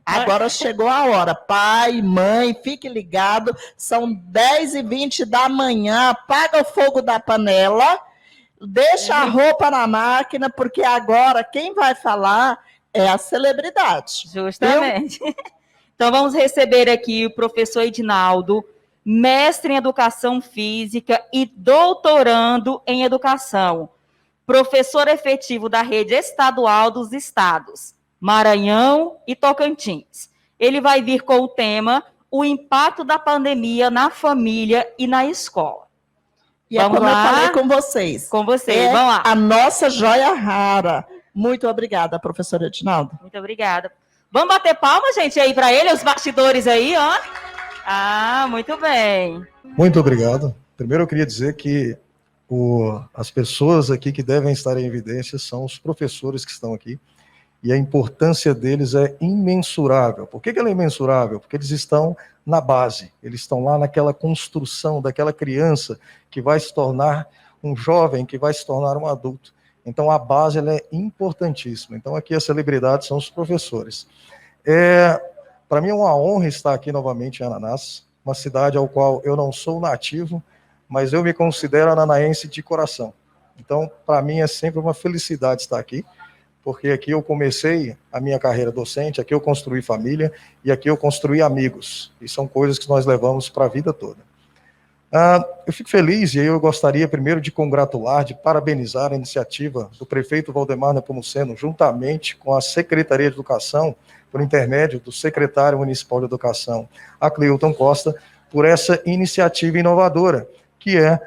Agora chegou a hora. Pai, mãe, fique ligado. São 10h20 da manhã. Apaga o fogo da panela. Deixa a roupa na máquina, porque agora quem vai falar é a celebridade. Justamente. Viu? Então, vamos receber aqui o professor Edinaldo, mestre em Educação Física e doutorando em Educação. Professor efetivo da Rede Estadual dos Estados, Maranhão e Tocantins. Ele vai vir com o tema o impacto da pandemia na família e na escola. E vamos é como lá. Eu falei com vocês. Com vocês, vamos lá. A nossa joia rara. Muito obrigada, professor Edinaldo. Muito obrigada. Vamos bater palma, gente, aí para ele, os bastidores aí, ó. Ah, muito bem. Muito obrigado. Primeiro eu queria dizer que as pessoas aqui que devem estar em evidência são os professores que estão aqui, e a importância deles é imensurável. Por que ela é imensurável? Porque eles estão na base, eles estão lá naquela construção daquela criança que vai se tornar um jovem, que vai se tornar um adulto. Então a base ela é importantíssima. Então aqui as celebridades são os professores. Para mim é uma honra estar aqui novamente em Ananás, uma cidade ao qual eu não sou nativo, mas eu me considero ananaense de coração. Então, para mim é sempre uma felicidade estar aqui, porque aqui eu comecei a minha carreira docente, aqui eu construí família e aqui eu construí amigos. E são coisas que nós levamos para a vida toda. Eu fico feliz e eu gostaria primeiro de congratular, de parabenizar a iniciativa do prefeito Valdemar Nepomuceno, juntamente com a Secretaria de Educação, por intermédio do secretário municipal de Educação, a Cleilton Costa, por essa iniciativa inovadora, que é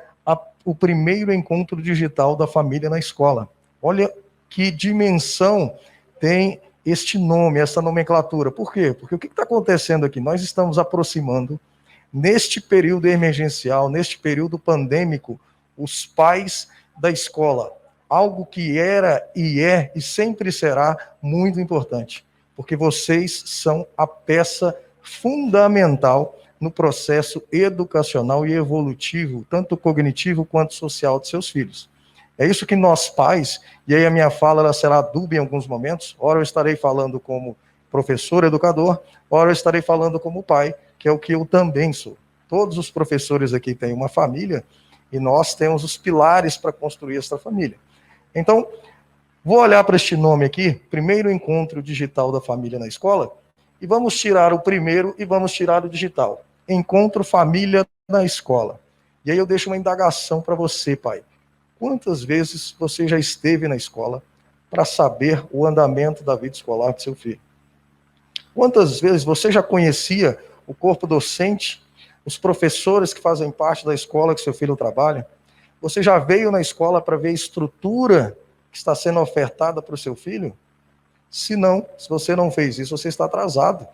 o primeiro encontro digital da família na escola. Olha que dimensão tem este nome, essa nomenclatura. Por quê? Porque o que está acontecendo aqui? Nós estamos aproximando, neste período emergencial, neste período pandêmico, os pais da escola. Algo que era e é e sempre será muito importante, porque vocês são a peça fundamental no processo educacional e evolutivo, tanto cognitivo quanto social de seus filhos. É isso que nós pais, e aí a minha fala ela será dúbia em alguns momentos, ora eu estarei falando como professor educador, ora eu estarei falando como pai, que é o que eu também sou. Todos os professores aqui têm uma família, e nós temos os pilares para construir essa família. Então, vou olhar para este nome aqui, primeiro encontro digital da família na escola, e vamos tirar o primeiro e vamos tirar o digital. Encontro família na escola. E aí eu deixo uma indagação para você, pai. Quantas vezes você já esteve na escola para saber o andamento da vida escolar do seu filho? Quantas vezes você já conhecia o corpo docente, os professores que fazem parte da escola que seu filho trabalha? Você já veio na escola para ver a estrutura que está sendo ofertada para o seu filho? Se não, se você não fez isso, você está atrasado.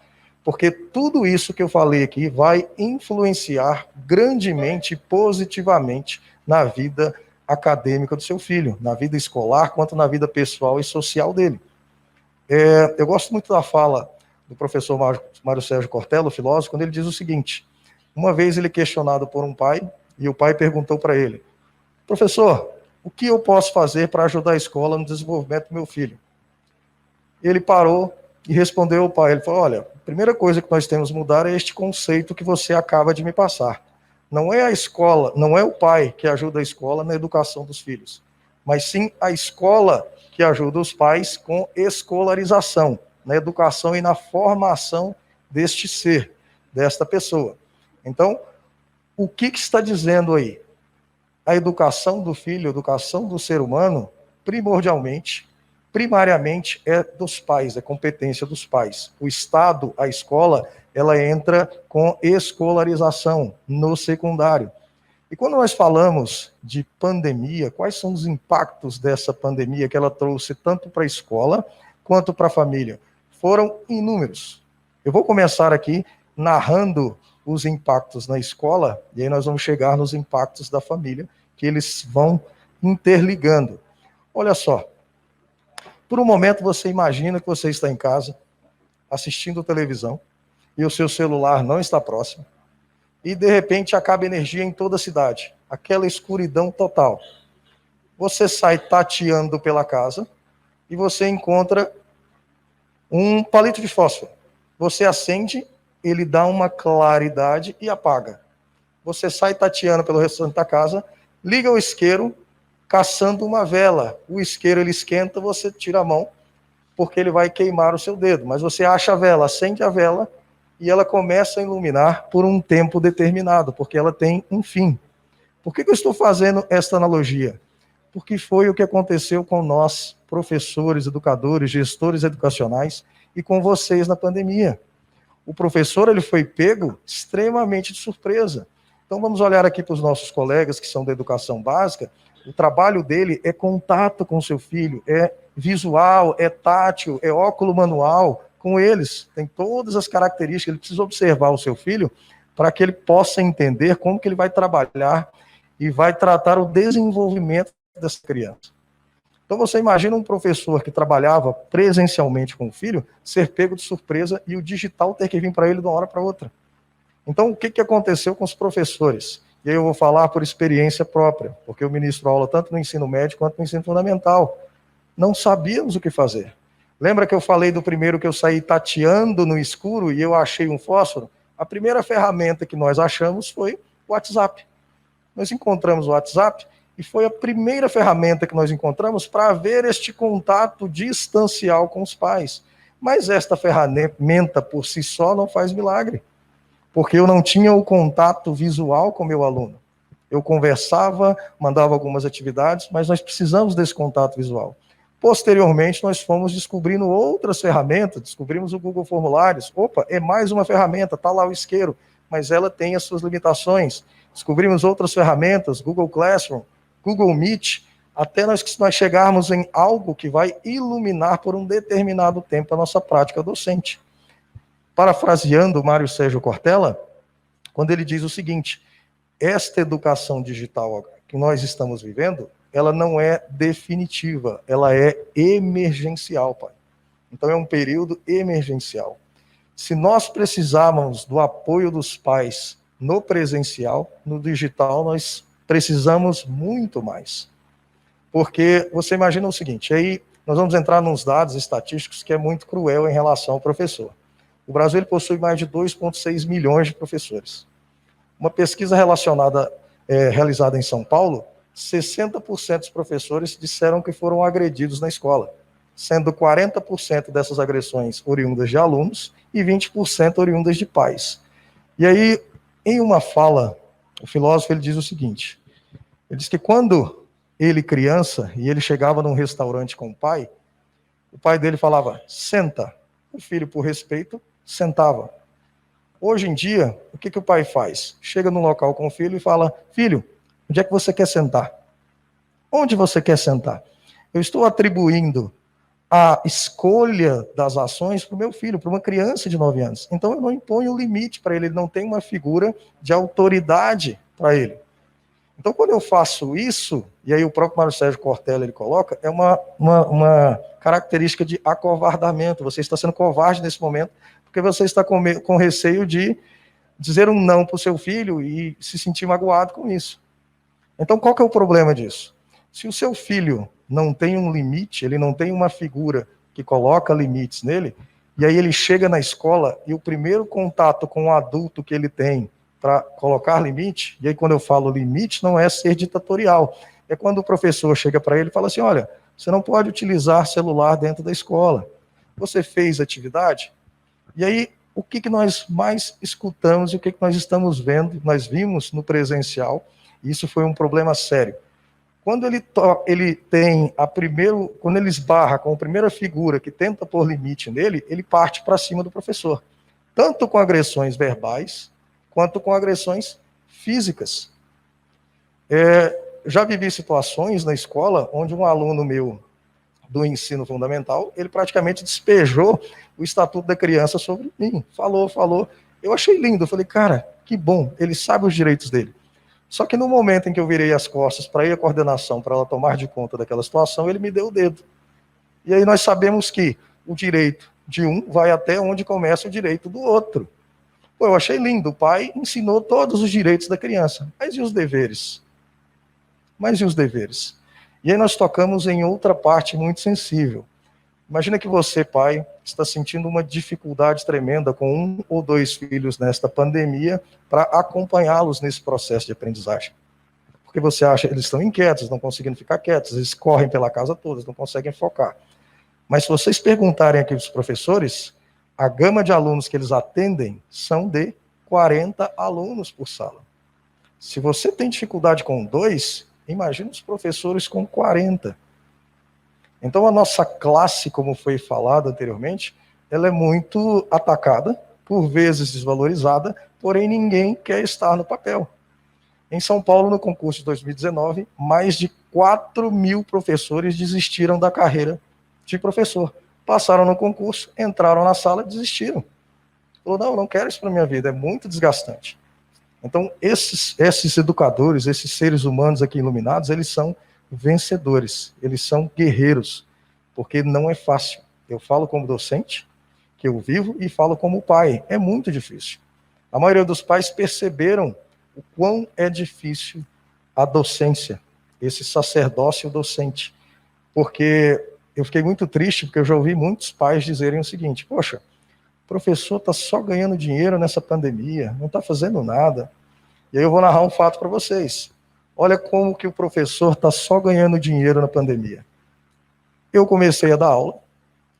Porque tudo isso que eu falei aqui vai influenciar grandemente e positivamente na vida acadêmica do seu filho, na vida escolar, quanto na vida pessoal e social dele. Eu gosto muito da fala do professor Mário Sérgio Cortella, filósofo, quando ele diz o seguinte: uma vez ele questionado por um pai, e o pai perguntou para ele: professor, o que eu posso fazer para ajudar a escola no desenvolvimento do meu filho? Ele parou e respondeu ao pai, ele falou: olha, a primeira coisa que nós temos que mudar é este conceito que você acaba de me passar. Não é a escola, não é o pai que ajuda a escola na educação dos filhos, mas sim a escola que ajuda os pais com escolarização, na educação e na formação deste ser, desta pessoa. Então, o que está dizendo aí? A educação do filho, a educação do ser humano, primariamente é dos pais, é competência dos pais. O Estado, a escola, ela entra com escolarização no secundário. E quando nós falamos de pandemia, quais são os impactos dessa pandemia que ela trouxe tanto para a escola quanto para a família? Foram inúmeros. Eu vou começar aqui narrando os impactos na escola, e aí nós vamos chegar nos impactos da família, que eles vão interligando. Olha só, por um momento você imagina que você está em casa, assistindo televisão, e o seu celular não está próximo, e de repente acaba energia em toda a cidade, aquela escuridão total. Você sai tateando pela casa, e você encontra um palito de fósforo. Você acende, ele dá uma claridade e apaga. Você sai tateando pelo restante da casa, liga o isqueiro, caçando uma vela. O isqueiro ele esquenta, você tira a mão, porque ele vai queimar o seu dedo. Mas você acha a vela, acende a vela, e ela começa a iluminar por um tempo determinado, porque ela tem um fim. Por que eu estou fazendo esta analogia? Porque foi o que aconteceu com nós, professores, educadores, gestores educacionais, e com vocês na pandemia. O professor ele foi pego extremamente de surpresa. Então vamos olhar aqui para os nossos colegas que são da educação básica. O trabalho dele é contato com o seu filho, é visual, é tátil, é óculo manual com eles. Tem todas as características, ele precisa observar o seu filho para que ele possa entender como que ele vai trabalhar e vai tratar o desenvolvimento dessa criança. Então você imagina um professor que trabalhava presencialmente com o filho ser pego de surpresa e o digital ter que vir para ele de uma hora para outra. Então o que aconteceu com os professores? E aí eu vou falar por experiência própria, porque eu ministro aula tanto no ensino médio quanto no ensino fundamental. Não sabíamos o que fazer. Lembra que eu falei do primeiro que eu saí tateando no escuro e eu achei um fósforo? A primeira ferramenta que nós achamos foi o WhatsApp. Nós encontramos o WhatsApp e foi a primeira ferramenta que nós encontramos para haver este contato distancial com os pais. Mas esta ferramenta por si só não faz milagre, porque eu não tinha o contato visual com o meu aluno. Eu conversava, mandava algumas atividades, mas nós precisamos desse contato visual. Posteriormente, nós fomos descobrindo outras ferramentas, descobrimos o Google Formulários. Opa, é mais uma ferramenta, está lá o isqueiro, mas ela tem as suas limitações. Descobrimos outras ferramentas, Google Classroom, Google Meet, até nós chegarmos em algo que vai iluminar por um determinado tempo a nossa prática docente. Parafraseando o Mário Sérgio Cortella, quando ele diz o seguinte: esta educação digital que nós estamos vivendo, ela não é definitiva, ela é emergencial, pai. Então é um período emergencial. Se nós precisarmos do apoio dos pais no presencial, no digital, nós precisamos muito mais. Porque você imagina o seguinte, aí nós vamos entrar nos dados estatísticos que é muito cruel em relação ao professor. O Brasil ele possui mais de 2,6 milhões de professores. Uma pesquisa realizada em São Paulo, 60% dos professores disseram que foram agredidos na escola, sendo 40% dessas agressões oriundas de alunos e 20% oriundas de pais. E aí, em uma fala, o filósofo ele diz o seguinte, ele diz que quando ele criança, e ele chegava num restaurante com o pai dele falava, senta. O filho, por respeito, sentava. Hoje em dia, o que o pai faz? Chega no local com o filho e fala, filho, onde é que você quer sentar? Onde você quer sentar? Eu estou atribuindo a escolha das ações para o meu filho, para uma criança de 9 anos. Então eu não imponho limite para ele, ele não tem uma figura de autoridade para ele. Então quando eu faço isso, e aí o próprio Mário Sérgio Cortella ele coloca, é uma característica de acovardamento. Você está sendo covarde nesse momento, porque você está com receio de dizer um não para o seu filho e se sentir magoado com isso. Então qual que é o problema disso? Se o seu filho não tem um limite, ele não tem uma figura que coloca limites nele, e aí ele chega na escola e o primeiro contato com o adulto que ele tem para colocar limite, e aí quando eu falo limite, não é ser ditatorial, é quando o professor chega para ele e fala assim, olha, você não pode utilizar celular dentro da escola, você fez atividade? E aí, o que nós mais escutamos e o que nós estamos vendo, nós vimos no presencial, e isso foi um problema sério. Quando ele tem quando ele esbarra com a primeira figura que tenta pôr limite nele, ele parte para cima do professor, tanto com agressões verbais, quanto com agressões físicas. Já vivi situações na escola onde um aluno meu do ensino fundamental, ele praticamente despejou o estatuto da criança sobre mim, falou. Eu achei lindo, eu falei, cara, que bom, ele sabe os direitos dele. Só que no momento em que eu virei as costas para ir à coordenação, para ela tomar de conta daquela situação, ele me deu o dedo. E aí nós sabemos que o direito de um vai até onde começa o direito do outro. Pô, eu achei lindo, o pai ensinou todos os direitos da criança. Mas e os deveres? E aí nós tocamos em outra parte muito sensível. Imagina que você, pai, está sentindo uma dificuldade tremenda com 1 ou 2 filhos nesta pandemia para acompanhá-los nesse processo de aprendizagem. Porque você acha que eles estão inquietos, não conseguindo ficar quietos, eles correm pela casa toda, não conseguem focar. Mas se vocês perguntarem aqui os professores, a gama de alunos que eles atendem são de 40 alunos por sala. Se você tem dificuldade com 2, imagine os professores com 40. Então a nossa classe, como foi falado anteriormente, ela é muito atacada, por vezes desvalorizada, porém ninguém quer estar no papel. Em São Paulo, no concurso de 2019, mais de 4.000 professores desistiram da carreira de professor. Passaram no concurso, entraram na sala, desistiram. Falou, não quero isso para a minha vida, é muito desgastante. Então, esses educadores, esses seres humanos aqui iluminados, eles são vencedores, eles são guerreiros, porque não é fácil. Eu falo como docente, que eu vivo, e falo como pai, é muito difícil. A maioria dos pais perceberam o quão é difícil a docência, esse sacerdócio docente, porque eu fiquei muito triste, porque eu já ouvi muitos pais dizerem o seguinte, poxa, o professor está só ganhando dinheiro nessa pandemia, não está fazendo nada. E aí eu vou narrar um fato para vocês. Olha como que o professor está só ganhando dinheiro na pandemia. Eu comecei a dar aula,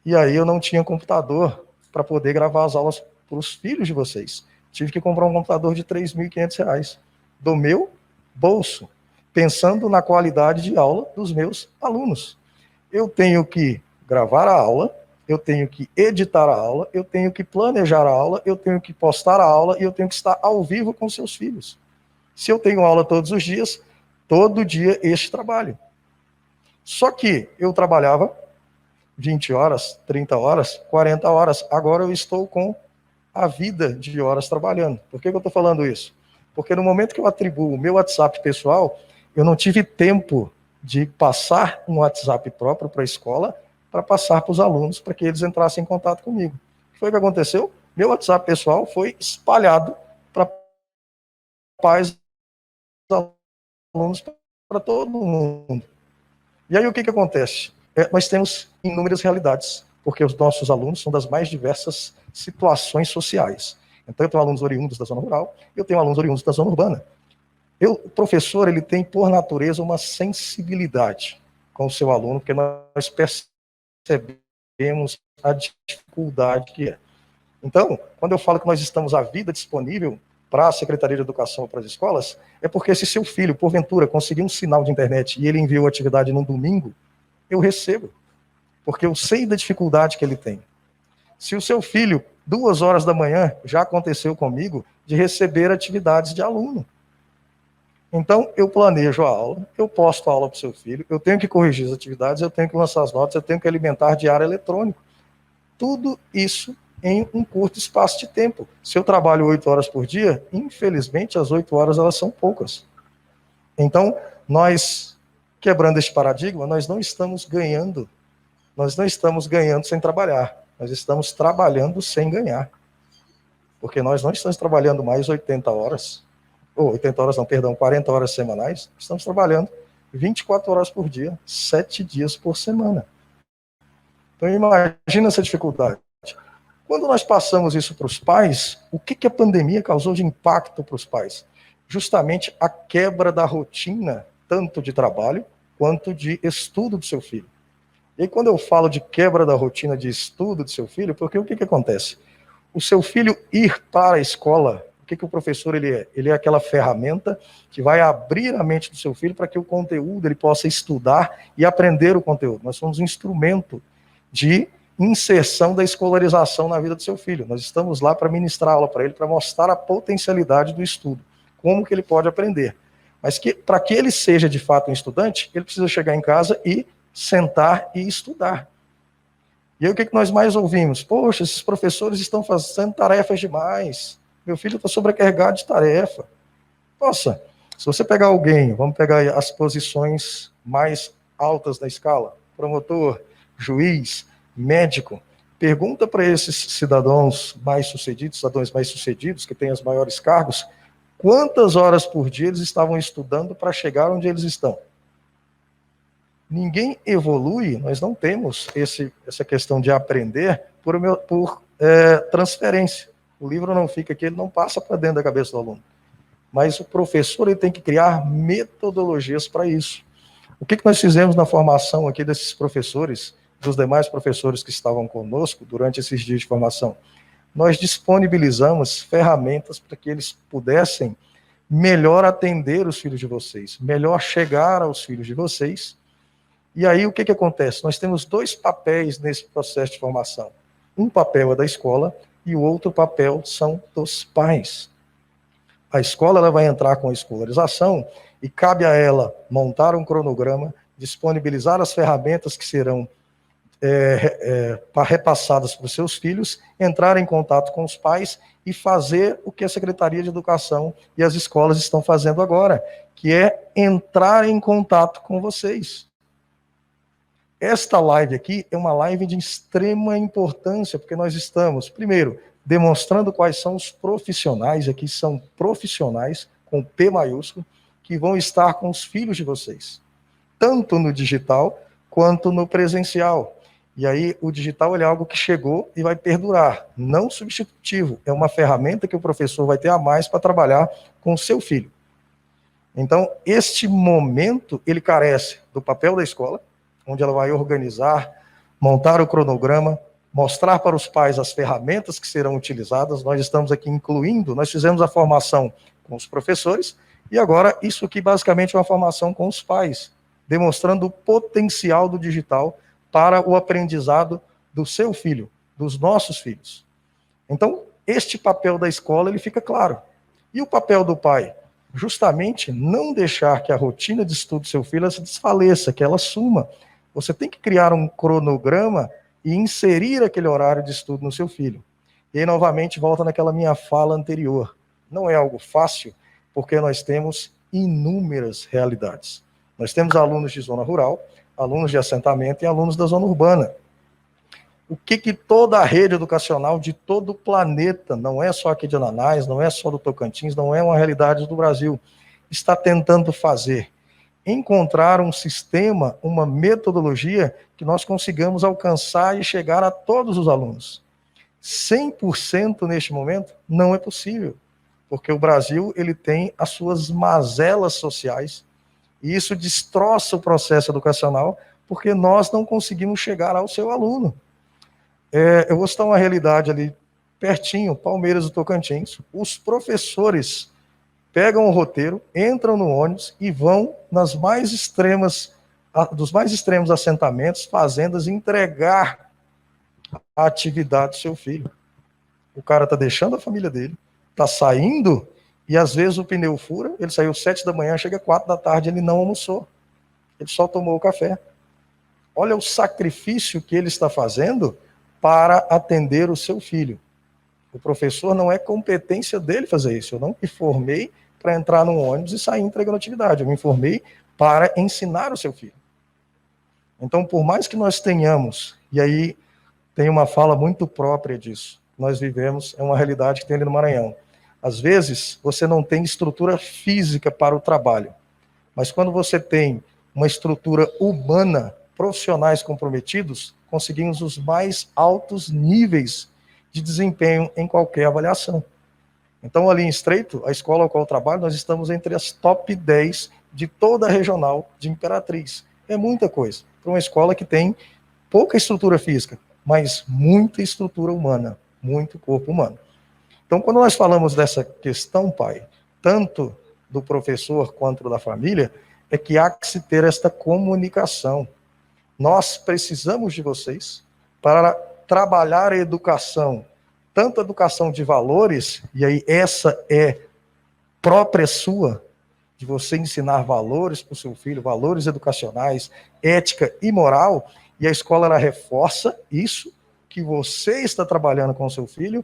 e aí eu não tinha computador para poder gravar as aulas para os filhos de vocês. Tive que comprar um computador de R$ 3.500 do meu bolso, pensando na qualidade de aula dos meus alunos. Eu tenho que gravar a aula, eu tenho que editar a aula, eu tenho que planejar a aula, eu tenho que postar a aula e eu tenho que estar ao vivo com seus filhos. Se eu tenho aula todos os dias, todo dia este trabalho. Só que eu trabalhava 20 horas, 30 horas, 40 horas. Agora eu estou com a vida de horas trabalhando. Por que eu estou falando isso? Porque no momento que eu atribuo o meu WhatsApp pessoal, eu não tive tempo de passar um WhatsApp próprio para a escola para passar para os alunos, para que eles entrassem em contato comigo. O que foi que aconteceu? Meu WhatsApp pessoal foi espalhado para pais, alunos, para todo mundo. E aí o que acontece? Nós temos inúmeras realidades, porque os nossos alunos são das mais diversas situações sociais. Então eu tenho alunos oriundos da zona rural, eu tenho alunos oriundos da zona urbana. O professor, ele tem por natureza uma sensibilidade com o seu aluno, porque nós percebemos a dificuldade que é. Então, quando eu falo que nós estamos à vida disponível para a Secretaria de Educação ou para as escolas, é porque se seu filho, porventura, conseguir um sinal de internet e ele enviou a atividade num domingo, eu recebo, porque eu sei da dificuldade que ele tem. Se o seu filho, 2 horas da manhã, já aconteceu comigo, de receber atividades de aluno. Então, eu planejo a aula, eu posto a aula para o seu filho, eu tenho que corrigir as atividades, eu tenho que lançar as notas, eu tenho que alimentar diário eletrônico. Tudo isso em um curto espaço de tempo. Se eu trabalho 8 horas por dia, infelizmente, as 8 horas elas são poucas. Então, nós, quebrando este paradigma, nós não estamos ganhando sem trabalhar, nós estamos trabalhando sem ganhar. Porque nós não estamos trabalhando mais 80 horas, ou 80 horas não, perdão, 40 horas semanais, estamos trabalhando 24 horas por dia, 7 dias por semana. Então imagina essa dificuldade. Quando nós passamos isso para os pais, o que a pandemia causou de impacto para os pais? Justamente a quebra da rotina, tanto de trabalho quanto de estudo do seu filho. E aí, quando eu falo de quebra da rotina de estudo do seu filho, porque o que acontece? O seu filho ir para a escola, o que o professor ele é? Ele é aquela ferramenta que vai abrir a mente do seu filho para que o conteúdo ele possa estudar e aprender o conteúdo. Nós somos um instrumento de inserção da escolarização na vida do seu filho. Nós estamos lá para ministrar aula para ele, para mostrar a potencialidade do estudo, como que ele pode aprender. Mas para que ele seja de fato um estudante, ele precisa chegar em casa e sentar e estudar. E aí o que nós mais ouvimos? Poxa, esses professores estão fazendo tarefas demais. Meu filho está sobrecarregado de tarefa. Nossa, se você pegar alguém, vamos pegar as posições mais altas da escala, promotor, juiz, médico, pergunta para esses cidadãos mais sucedidos, que têm os maiores cargos, quantas horas por dia eles estavam estudando para chegar onde eles estão? Ninguém evolui, nós não temos essa questão de aprender por transferência. O livro não fica aqui, ele não passa para dentro da cabeça do aluno. Mas o professor ele tem que criar metodologias para isso. O que nós fizemos na formação aqui desses professores, dos demais professores que estavam conosco durante esses dias de formação? Nós disponibilizamos ferramentas para que eles pudessem melhor atender os filhos de vocês, melhor chegar aos filhos de vocês. E aí o que acontece? Nós temos dois papéis nesse processo de formação. Um papel é da escola e o outro papel são dos pais. A escola ela vai entrar com a escolarização e cabe a ela montar um cronograma, disponibilizar as ferramentas que serão repassadas para os seus filhos, entrar em contato com os pais e fazer o que a Secretaria de Educação e as escolas estão fazendo agora, que é entrar em contato com vocês. Esta live aqui é uma live de extrema importância, porque nós estamos, primeiro, demonstrando quais são os profissionais, aqui são profissionais, com P maiúsculo, que vão estar com os filhos de vocês, tanto no digital quanto no presencial. E aí o digital é algo que chegou e vai perdurar, não substitutivo, é uma ferramenta que o professor vai ter a mais para trabalhar com o seu filho. Então, este momento, ele carece do papel da escola, onde ela vai organizar, montar o cronograma, mostrar para os pais as ferramentas que serão utilizadas. Nós estamos aqui incluindo, nós fizemos a formação com os professores, e agora isso aqui basicamente é uma formação com os pais, demonstrando o potencial do digital para o aprendizado do seu filho, dos nossos filhos. Então, este papel da escola, ele fica claro. E o papel do pai? Justamente não deixar que a rotina de estudo do seu filho se desfaleça, que ela suma. Você tem que criar um cronograma e inserir aquele horário de estudo no seu filho. E aí, novamente, volta naquela minha fala anterior. Não é algo fácil, porque nós temos inúmeras realidades. Nós temos alunos de zona rural, alunos de assentamento e alunos da zona urbana. O que toda a rede educacional de todo o planeta, não é só aqui de Ananás, não é só do Tocantins, não é uma realidade do Brasil, está tentando fazer? Encontrar um sistema, uma metodologia que nós consigamos alcançar e chegar a todos os alunos. 100% neste momento não é possível, porque o Brasil ele tem as suas mazelas sociais, e isso destroça o processo educacional, porque nós não conseguimos chegar ao seu aluno. Eu vou citar uma realidade ali pertinho, Palmeiras do Tocantins. Os professores pegam o roteiro, entram no ônibus e vão dos mais extremos assentamentos, fazendas, entregar a atividade do seu filho. O cara está deixando a família dele, está saindo, e às vezes o pneu fura, ele saiu 7 da manhã, chega 4 da tarde, ele não almoçou. Ele só tomou o café. Olha o sacrifício que ele está fazendo para atender o seu filho. O professor não é competência dele fazer isso. Eu não me formei para entrar num ônibus e sair entregando atividade. Eu me formei para ensinar o seu filho. Então, por mais que nós tenhamos, e aí tem uma fala muito própria disso, nós vivemos, é uma realidade que tem ali no Maranhão. Às vezes, você não tem estrutura física para o trabalho, mas quando você tem uma estrutura humana, profissionais comprometidos, conseguimos os mais altos níveis de desempenho em qualquer avaliação. Então, ali em Estreito, a escola ao qual eu trabalho, nós estamos entre as top 10 de toda a regional de Imperatriz. É muita coisa para uma escola que tem pouca estrutura física, mas muita estrutura humana, muito corpo humano. Então, quando nós falamos dessa questão, pai, tanto do professor quanto da família, é que há que se ter esta comunicação. Nós precisamos de vocês para trabalhar a educação, tanto a educação de valores, e aí essa é própria sua, de você ensinar valores para o seu filho, valores educacionais, ética e moral, e a escola ela reforça isso que você está trabalhando com o seu filho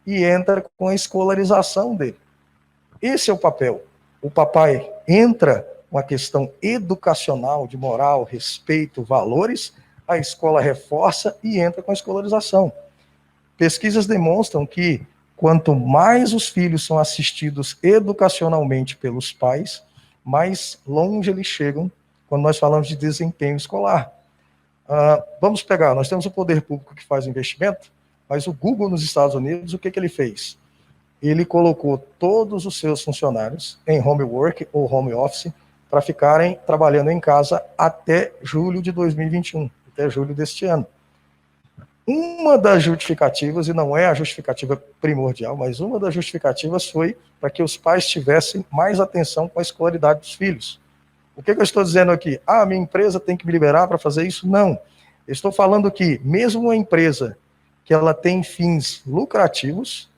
e entra com a escolarização dele. Esse é o papel. O papai entra com a questão educacional, de moral, respeito, valores, a escola reforça e entra com a escolarização. Pesquisas demonstram que quanto mais os filhos são assistidos educacionalmente pelos pais, mais longe eles chegam quando nós falamos de desempenho escolar. Vamos pegar, nós temos o poder público que faz investimento, mas o Google nos Estados Unidos, o que ele fez? Ele colocou todos os seus funcionários em homework ou home office para ficarem trabalhando em casa até julho de 2021, até julho deste ano. Uma das justificativas, e não é a justificativa primordial, mas uma das justificativas foi para que os pais tivessem mais atenção com a escolaridade dos filhos. O que eu estou dizendo aqui? A minha empresa tem que me liberar para fazer isso? Não. Eu estou falando que mesmo uma empresa que ela tem fins lucrativos,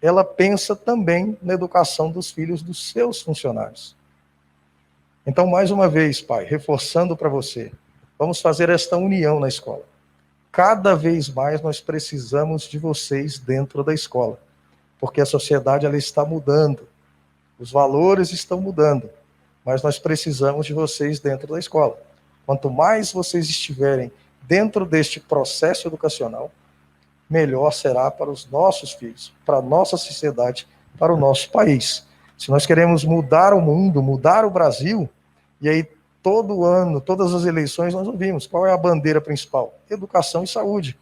ela pensa também na educação dos filhos dos seus funcionários. Então, mais uma vez, pai, reforçando para você, vamos fazer esta união na escola. Cada vez mais nós precisamos de vocês dentro da escola, porque a sociedade ela está mudando, os valores estão mudando, mas nós precisamos de vocês dentro da escola. Quanto mais vocês estiverem dentro deste processo educacional, melhor será para os nossos filhos, para a nossa sociedade, para o nosso país. Se nós queremos mudar o mundo, mudar o Brasil, e aí todo ano, todas as eleições nós ouvimos, qual é a bandeira principal? Educação e saúde.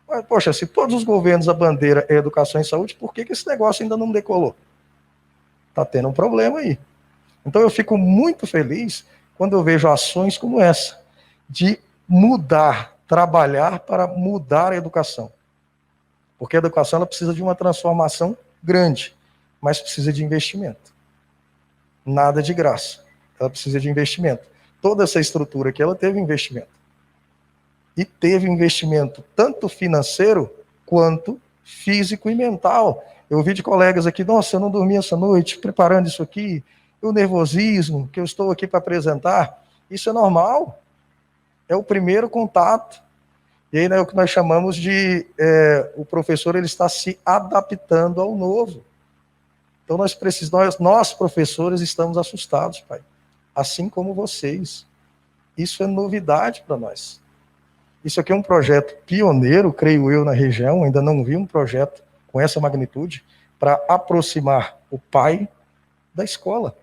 Mas, poxa, se todos os governos a bandeira é educação e saúde, por que esse negócio ainda não decolou? Está tendo um problema aí. Então eu fico muito feliz quando eu vejo ações como essa, de mudar, trabalhar para mudar a educação. Porque a educação ela precisa de uma transformação grande, mas precisa de investimento. Nada de graça. Ela precisa de investimento. Toda essa estrutura aqui, ela teve investimento. E teve investimento tanto financeiro quanto físico e mental. Eu ouvi de colegas aqui, nossa, eu não dormi essa noite preparando isso aqui, o nervosismo que eu estou aqui para apresentar, isso é normal. É o primeiro contato. E aí é o que nós chamamos de, o professor ele está se adaptando ao novo. Então nós professores estamos assustados, pai. Assim como vocês. Isso é novidade para nós. Isso aqui é um projeto pioneiro, creio eu, na região, ainda não vi um projeto com essa magnitude para aproximar o pai da escola.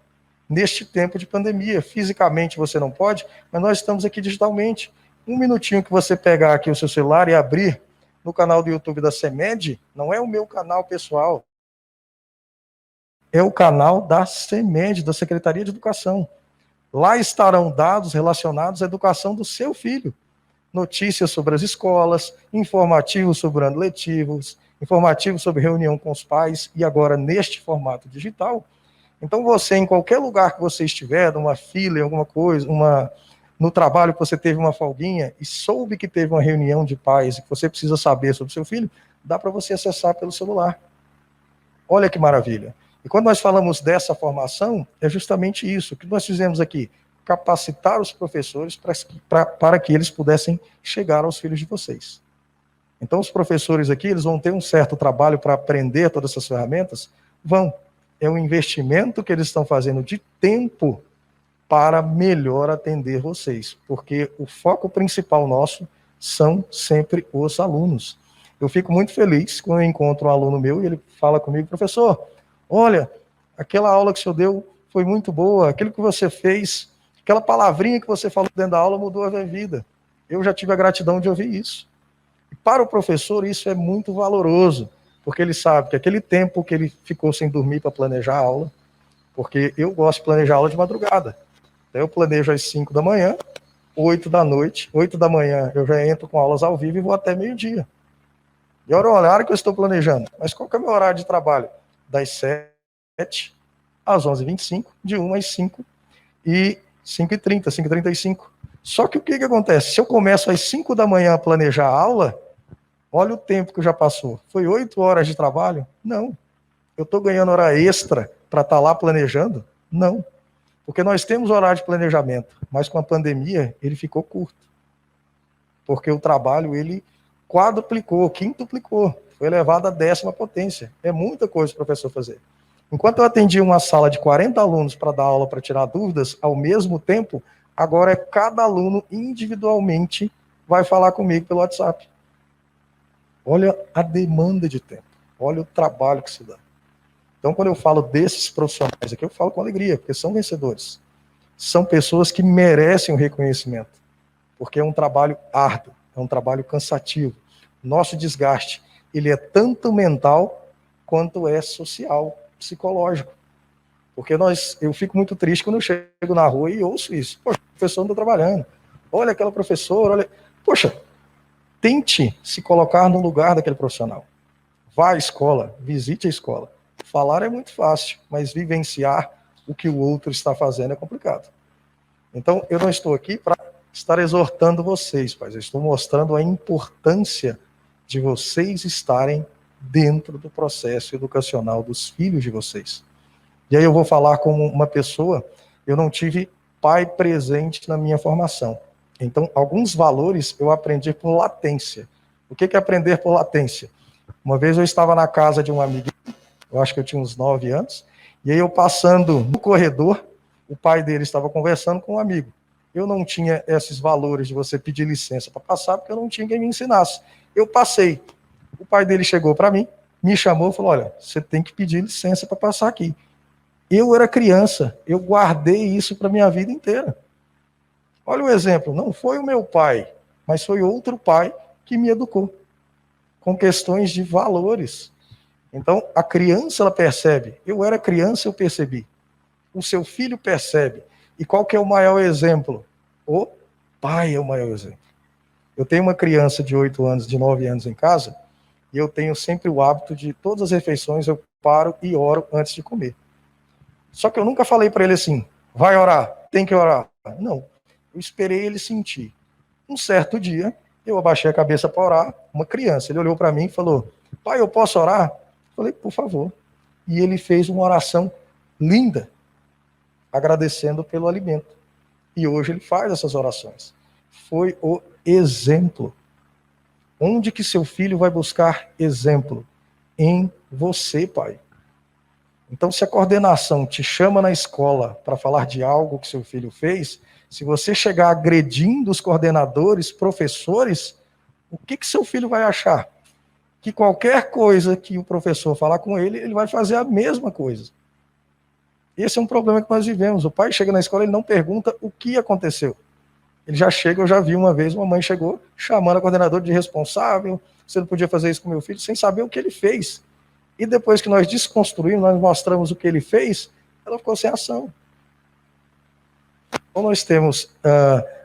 Neste tempo de pandemia, fisicamente você não pode, mas nós estamos aqui digitalmente. Um minutinho que você pegar aqui o seu celular e abrir no canal do YouTube da CEMED, não é o meu canal pessoal, é o canal da CEMED, da Secretaria de Educação. Lá estarão dados relacionados à educação do seu filho. Notícias sobre as escolas, informativos sobre ano letivos, informativos sobre reunião com os pais, e agora neste formato digital. Então você, em qualquer lugar que você estiver, numa fila, em alguma coisa, no trabalho que você teve uma folguinha e soube que teve uma reunião de pais e que você precisa saber sobre o seu filho, dá para você acessar pelo celular. Olha que maravilha. E quando nós falamos dessa formação, é justamente isso. O que nós fizemos aqui? Capacitar os professores para que eles pudessem chegar aos filhos de vocês. Então os professores aqui, eles vão ter um certo trabalho para aprender todas essas ferramentas? Vão. É um investimento que eles estão fazendo de tempo para melhor atender vocês, porque o foco principal nosso são sempre os alunos. Eu fico muito feliz quando eu encontro um aluno meu e ele fala comigo, professor, olha, aquela aula que o senhor deu foi muito boa, aquilo que você fez, aquela palavrinha que você falou dentro da aula mudou a minha vida. Eu já tive a gratidão de ouvir isso. E para o professor isso é muito valoroso, porque ele sabe que aquele tempo que ele ficou sem dormir para planejar a aula, porque eu gosto de planejar a aula de madrugada. Então eu planejo às 5 da manhã, 8 da noite, 8 da manhã eu já entro com aulas ao vivo e vou até meio-dia. E olha o horário que eu estou planejando. Mas qual que é o meu horário de trabalho? Das 7 às 11h25, de 1 às 5 e 5h30, 5h35. Só que o que acontece? Se eu começo às 5 da manhã a planejar a aula, olha o tempo que já passou. Foi 8 horas de trabalho? Não. Eu estou ganhando hora extra para estar lá planejando? Não. Porque nós temos horário de planejamento, mas com a pandemia ele ficou curto. Porque o trabalho ele quadruplicou, quintuplicou, foi elevado à 10ª potência. É muita coisa para o professor fazer. Enquanto eu atendi uma sala de 40 alunos para dar aula, para tirar dúvidas, ao mesmo tempo, agora é cada aluno individualmente vai falar comigo pelo WhatsApp. Olha a demanda de tempo, olha o trabalho que se dá. Então, quando eu falo desses profissionais aqui, eu falo com alegria, porque são vencedores. são pessoas que merecem o reconhecimento, porque é um trabalho árduo, é um trabalho cansativo. Nosso desgaste, ele é tanto mental quanto é social, psicológico. Porque eu fico muito triste quando eu chego na rua e ouço isso. Poxa, o professor não está trabalhando. Olha aquela professora, olha... Poxa, tente se colocar no lugar daquele profissional. Vá à escola, visite a escola. Falar é muito fácil, mas vivenciar o que o outro está fazendo é complicado. Então, eu não estou aqui para estar exortando vocês, pais. Eu estou mostrando a importância de vocês estarem dentro do processo educacional dos filhos de vocês. E aí eu vou falar como uma pessoa, eu não tive pai presente na minha formação. Então, alguns valores eu aprendi por latência. O que é aprender por latência? Uma vez eu estava na casa de um amigo, eu acho que eu tinha uns 9 anos, e aí eu passando no corredor, o pai dele estava conversando com um amigo. Eu não tinha esses valores de você pedir licença para passar, porque eu não tinha quem me ensinasse. Eu passei. O pai dele chegou para mim, me chamou e falou, olha, você tem que pedir licença para passar aqui. Eu era criança, eu guardei isso para a minha vida inteira. Olha o exemplo, não foi o meu pai, mas foi outro pai que me educou, com questões de valores. Então, a criança, ela percebe. Eu era criança, eu percebi. O seu filho percebe. E qual que é o maior exemplo? O pai é o maior exemplo. Eu tenho uma criança de 8 anos, de 9 anos em casa, e eu tenho sempre o hábito de, todas as refeições, eu paro e oro antes de comer. Só que eu nunca falei para ele assim, vai orar, tem que orar. Não, eu esperei ele sentir. Um certo dia, eu abaixei a cabeça para orar, uma criança, ele olhou para mim e falou, pai, eu posso orar? Eu falei, por favor. E ele fez uma oração linda, agradecendo pelo alimento. E hoje ele faz essas orações. Foi o exemplo. Onde que seu filho vai buscar exemplo? Em você, pai. Então, se a coordenação te chama na escola para falar de algo que seu filho fez, se você chegar agredindo os coordenadores, professores, o que seu filho vai achar? Que qualquer coisa que o professor falar com ele, ele vai fazer a mesma coisa. Esse é um problema que nós vivemos. O pai chega na escola, ele não pergunta o que aconteceu. Ele já chega, eu já vi uma vez, uma mãe chegou chamando a coordenadora de responsável, você não podia fazer isso com meu filho, sem saber o que ele fez. E depois que nós desconstruímos, nós mostramos o que ele fez, ela ficou sem ação. Então nós temos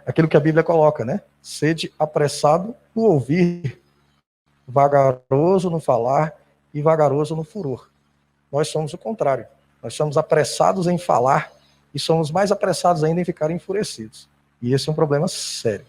aquilo que a Bíblia coloca, né? Sede apressado no ouvir, vagaroso no falar e vagaroso no furor. Nós somos o contrário. Nós somos apressados em falar e somos mais apressados ainda em ficar enfurecidos. E esse é um problema sério.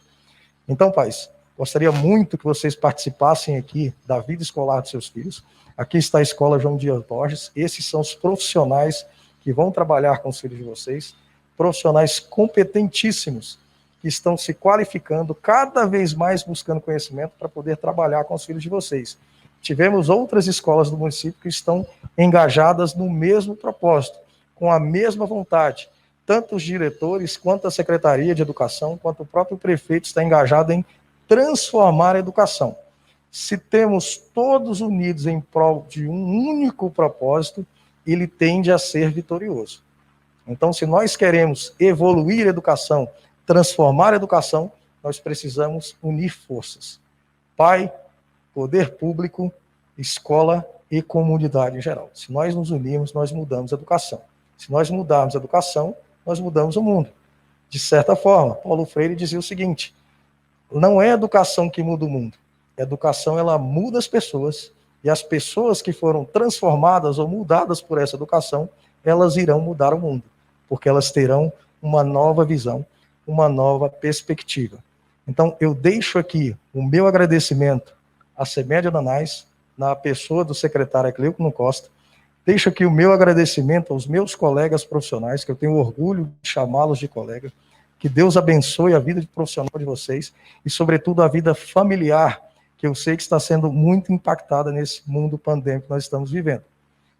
Então, pais, gostaria muito que vocês participassem aqui da vida escolar dos seus filhos. Aqui está a Escola João Dias Borges. Esses são os profissionais que vão trabalhar com os filhos de vocês. Profissionais competentíssimos que estão se qualificando cada vez mais buscando conhecimento para poder trabalhar com os filhos de vocês. Tivemos outras escolas do município que estão engajadas no mesmo propósito, com a mesma vontade. Tanto os diretores, quanto a Secretaria de Educação, quanto o próprio prefeito está engajado em transformar a educação. Se temos todos unidos em prol de um único propósito, ele tende a ser vitorioso. Então, se nós queremos evoluir a educação, transformar a educação, nós precisamos unir forças. Pai, poder público, escola e comunidade em geral. Se nós nos unirmos, nós mudamos a educação. Se nós mudarmos a educação, nós mudamos o mundo. De certa forma, Paulo Freire dizia o seguinte, não é a educação que muda o mundo, a educação ela muda as pessoas, e as pessoas que foram transformadas ou mudadas por essa educação, elas irão mudar o mundo, porque elas terão uma nova visão, uma nova perspectiva. Então, eu deixo aqui o meu agradecimento à CEMED Ananás, na pessoa do secretário Cleuco Costa. Deixo aqui o meu agradecimento aos meus colegas profissionais, que eu tenho orgulho de chamá-los de colega. Que Deus abençoe a vida profissional de vocês e, sobretudo, a vida familiar, que eu sei que está sendo muito impactada nesse mundo pandêmico que nós estamos vivendo.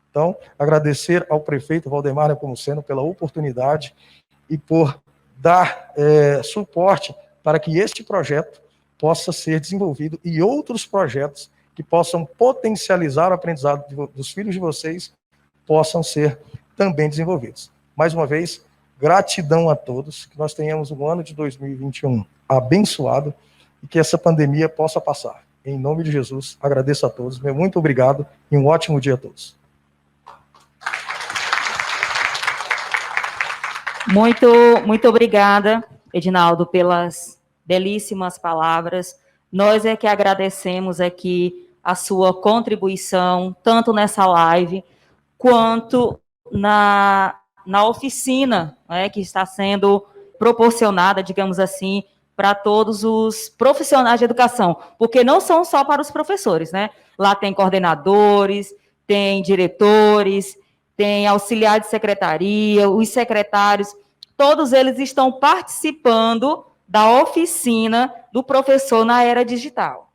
Então, agradecer ao prefeito Valdemar Nepomuceno pela oportunidade e por dar suporte para que este projeto possa ser desenvolvido e outros projetos que possam potencializar o aprendizado dos filhos de vocês possam ser também desenvolvidos. Mais uma vez, Gratidão a todos, que nós tenhamos um ano de 2021 abençoado e que essa pandemia possa passar. Em nome de Jesus, agradeço a todos, meu muito obrigado e um ótimo dia a todos. Muito obrigada, Edinaldo, pelas belíssimas palavras. Nós é que agradecemos aqui a sua contribuição, tanto nessa live, quanto na oficina, né, que está sendo proporcionada, digamos assim, para todos os profissionais de educação, porque não são só para os professores, né? Lá tem coordenadores, tem diretores, tem auxiliar de secretaria, os secretários, todos eles estão participando da oficina do professor na era digital.